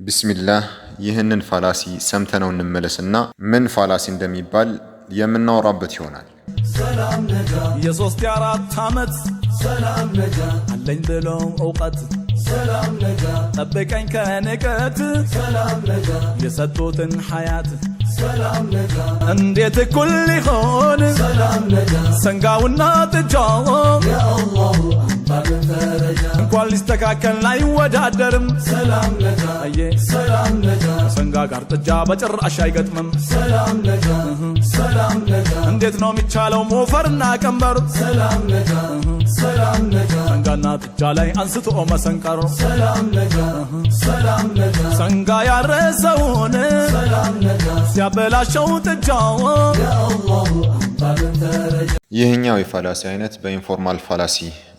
ቢስሚላህ ይህንን ፋላሲ ሰምተነው እንመለስና ምን ፋላሲ እንደሚባል የምናወራበት ይሆናል። ሰላም ነጋ የሶስት የአራት ዓመት ሰላም ነጋ አለኝ ብሎ እውቀት ሰላም ነጋ ጠብቀኝ ከንቀት ሰላም ነጋ የሰጡትን ሐያት ሰላም ነጋ እንዴት እኩል ሊሆን ሰላም ነጋ ሰንጋውና ጥጃው ያአላሁ አንባልን ፈረጃ እንኳን ሊስተካከል አይወዳደርም። ሰላም ነጋ አየ ሰላም ነጋ ሰንጋ ጋር ጥጃ በጭራሽ አይገጥምም። ሰላም ነጋ ሰላም ነጋ እንዴት ነው የሚቻለው ሞፈርና ቀንበር? ሰላም ነጋ ሰላም ነጋ ሰንጋና ጥጃ ላይ አንስቶ መሰንቀር ሰላም ነጋ ሰላም ነጋ ሰንጋ ያረሰውን ሰላም ነጋ ሲያበላሸው ጥጃው ያአላሁ አንባልን ፈረጃ። ይህኛው የፋላሲ አይነት በኢንፎርማል ፋላሲ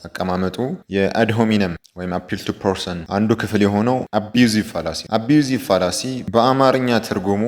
አቀማመጡ የአድሆሚነም ወይም አፒል ቱ ፐርሰን አንዱ ክፍል የሆነው አቢዩዚቭ ፋላሲ። አቢዩዚቭ ፋላሲ በአማርኛ ትርጉሙ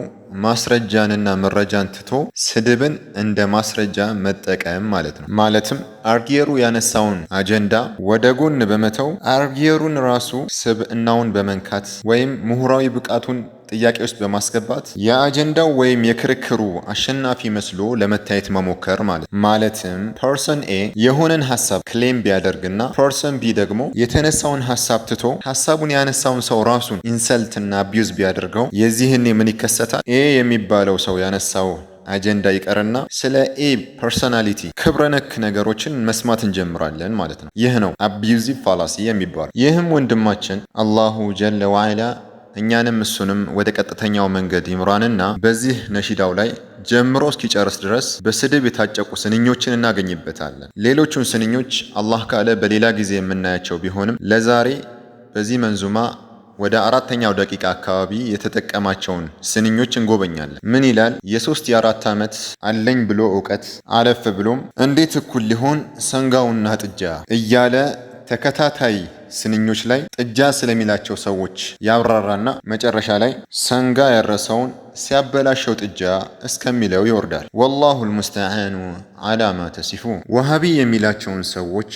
ማስረጃንና መረጃን ትቶ ስድብን እንደ ማስረጃ መጠቀም ማለት ነው። ማለትም አርጊየሩ ያነሳውን አጀንዳ ወደ ጎን በመተው አርጊየሩን ራሱ ስብዕናውን በመንካት ወይም ምሁራዊ ብቃቱን ጥያቄ ውስጥ በማስገባት የአጀንዳው ወይም የክርክሩ አሸናፊ መስሎ ለመታየት መሞከር ማለት። ማለትም ፐርሰን ኤ የሆነን ሐሳብ ክሌም ቢያደርግና ፐርሰን ቢ ደግሞ የተነሳውን ሐሳብ ትቶ ሐሳቡን ያነሳውን ሰው ራሱን ኢንሰልትና አቢዩዝ ቢያደርገው የዚህኔ ምን ይከሰታል? ኤ የሚባለው ሰው ያነሳው አጀንዳ ይቀርና ስለ ኤ ፐርሶናሊቲ ክብረ ነክ ነገሮችን መስማት እንጀምራለን ማለት ነው። ይህ ነው አቢዩዚቭ ፋላሲ የሚባለው። ይህም ወንድማችን አላሁ ጀለ ወዐላ እኛንም እሱንም ወደ ቀጥተኛው መንገድ ይምራንና በዚህ ነሺዳው ላይ ጀምሮ እስኪጨርስ ድረስ በስድብ የታጨቁ ስንኞችን እናገኝበታለን። ሌሎቹን ስንኞች አላህ ካለ በሌላ ጊዜ የምናያቸው ቢሆንም ለዛሬ በዚህ መንዙማ ወደ አራተኛው ደቂቃ አካባቢ የተጠቀማቸውን ስንኞች እንጎበኛለን። ምን ይላል? የሶስት የአራት ዓመት አለኝ ብሎ እውቀት አለፍ ብሎም እንዴት እኩል ሊሆን ሰንጋውና ጥጃ እያለ ተከታታይ ስንኞች ላይ ጥጃ ስለሚላቸው ሰዎች ያብራራና መጨረሻ ላይ ሰንጋ ያረሰውን ሲያበላሸው ጥጃ እስከሚለው ይወርዳል። ወላሁ ልሙስተዓኑ አላ ማ ተሲፉን። ወሃቢ የሚላቸውን ሰዎች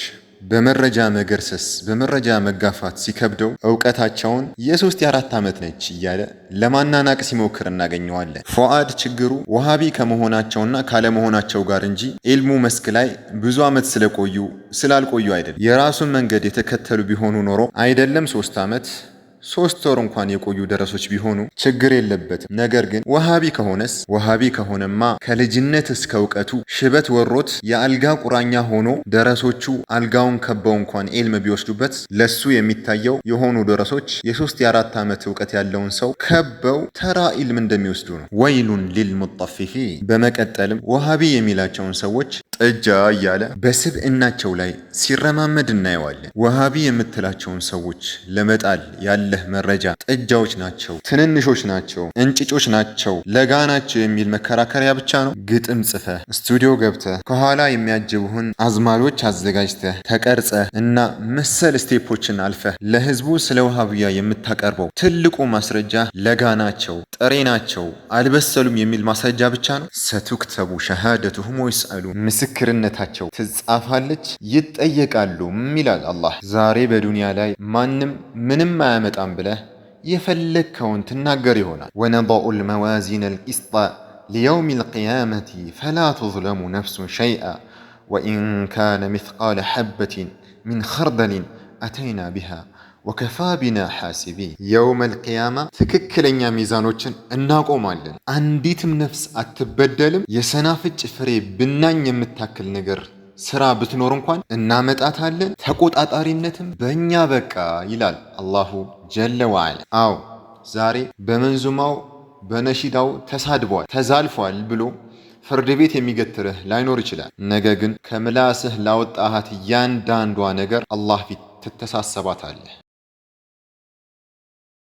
በመረጃ መገርሰስ በመረጃ መጋፋት ሲከብደው እውቀታቸውን የሶስት የአራት ዓመት ነች እያለ ለማናናቅ ሲሞክር እናገኘዋለን። ፉአድ ችግሩ ወሃቢ ከመሆናቸውና ካለመሆናቸው ጋር እንጂ ኢልሙ መስክ ላይ ብዙ ዓመት ስላልቆዩ አይደለም። የራሱን መንገድ የተከተሉ ቢሆኑ ኖሮ አይደለም 3 ዓመት 3 ወር እንኳን የቆዩ ደረሶች ቢሆኑ ችግር የለበትም። ነገር ግን ወሃቢ ከሆነማ ከልጅነት እስከ እውቀቱ ሽበት ወሮት የአልጋ ቁራኛ ሆኖ ደረሶቹ አልጋውን ከበው እንኳን ኢልም ቢወስዱበት ለሱ የሚታየው የሆኑ ደረሶች የ3 የ4 ዓመት እውቀት ያለውን ሰው ከበው ተራ ኢልም እንደሚወስዱ ነው። ወይሉን ሊልሙጠፊፊን። በመቀጠልም ወሃቢ የሚላቸውን ሰዎች ጥጃ እያለ በስብዕናቸው ላይ ሲረማመድ እናየዋለን። ወሃቢ የምትላቸውን ሰዎች ለመጣል ያለህ መረጃ ጥጃዎች ናቸው፣ ትንንሾች ናቸው፣ እንጭጮች ናቸው፣ ለጋ ናቸው የሚል መከራከሪያ ብቻ ነው። ግጥም ጽፈህ ስቱዲዮ ገብተህ ከኋላ የሚያጅቡህን አዝማሪዎች አዘጋጅተህ ተቀርጸህ እና መሰል ስቴፖችን አልፈህ ለህዝቡ ስለ ወሃቢያ የምታቀርበው ትልቁ ማስረጃ ለጋ ናቸው፣ ጥሬ ናቸው፣ አልበሰሉም የሚል ማስረጃ ብቻ ነው። ሰቱክተቡ ሸሃደቱሁም ወይስአሉ ምስክርነታቸው ትጻፋለች ይጠየቃሉ ይላል አላህ። ዛሬ በዱንያ ላይ ማንም ምንም አያመጣም ብለህ የፈለግከውን ትናገር ይሆናል። ወነضዑ ልመዋዚነ ልቂስጣ ሊየውም ልቅያመቲ ፈላ ትظለሙ ነፍሱን ሸይአ ወኢን ካነ ምትቃለ ሐበትን ምን ኸርደልን አተይና ቢሃ ወከፋ ቢና ሓሲቢን። የውም ልቅያማ ትክክለኛ ሚዛኖችን እናቆማለን። አንዲትም ነፍስ አትበደልም። የሰናፍጭ ፍሬ ብናኝ የምታክል ነገር ስራ ብትኖር እንኳን እናመጣታለን። ተቆጣጣሪነትም በእኛ በቃ ይላል አላሁ ጀለ ወዐላ። አዎ ዛሬ በመንዙማው በነሺዳው ተሳድቧል፣ ተዛልፏል ብሎ ፍርድ ቤት የሚገትርህ ላይኖር ይችላል። ነገ ግን ከምላስህ ላወጣሃት እያንዳንዷ ነገር አላህ ፊት ትተሳሰባታለህ።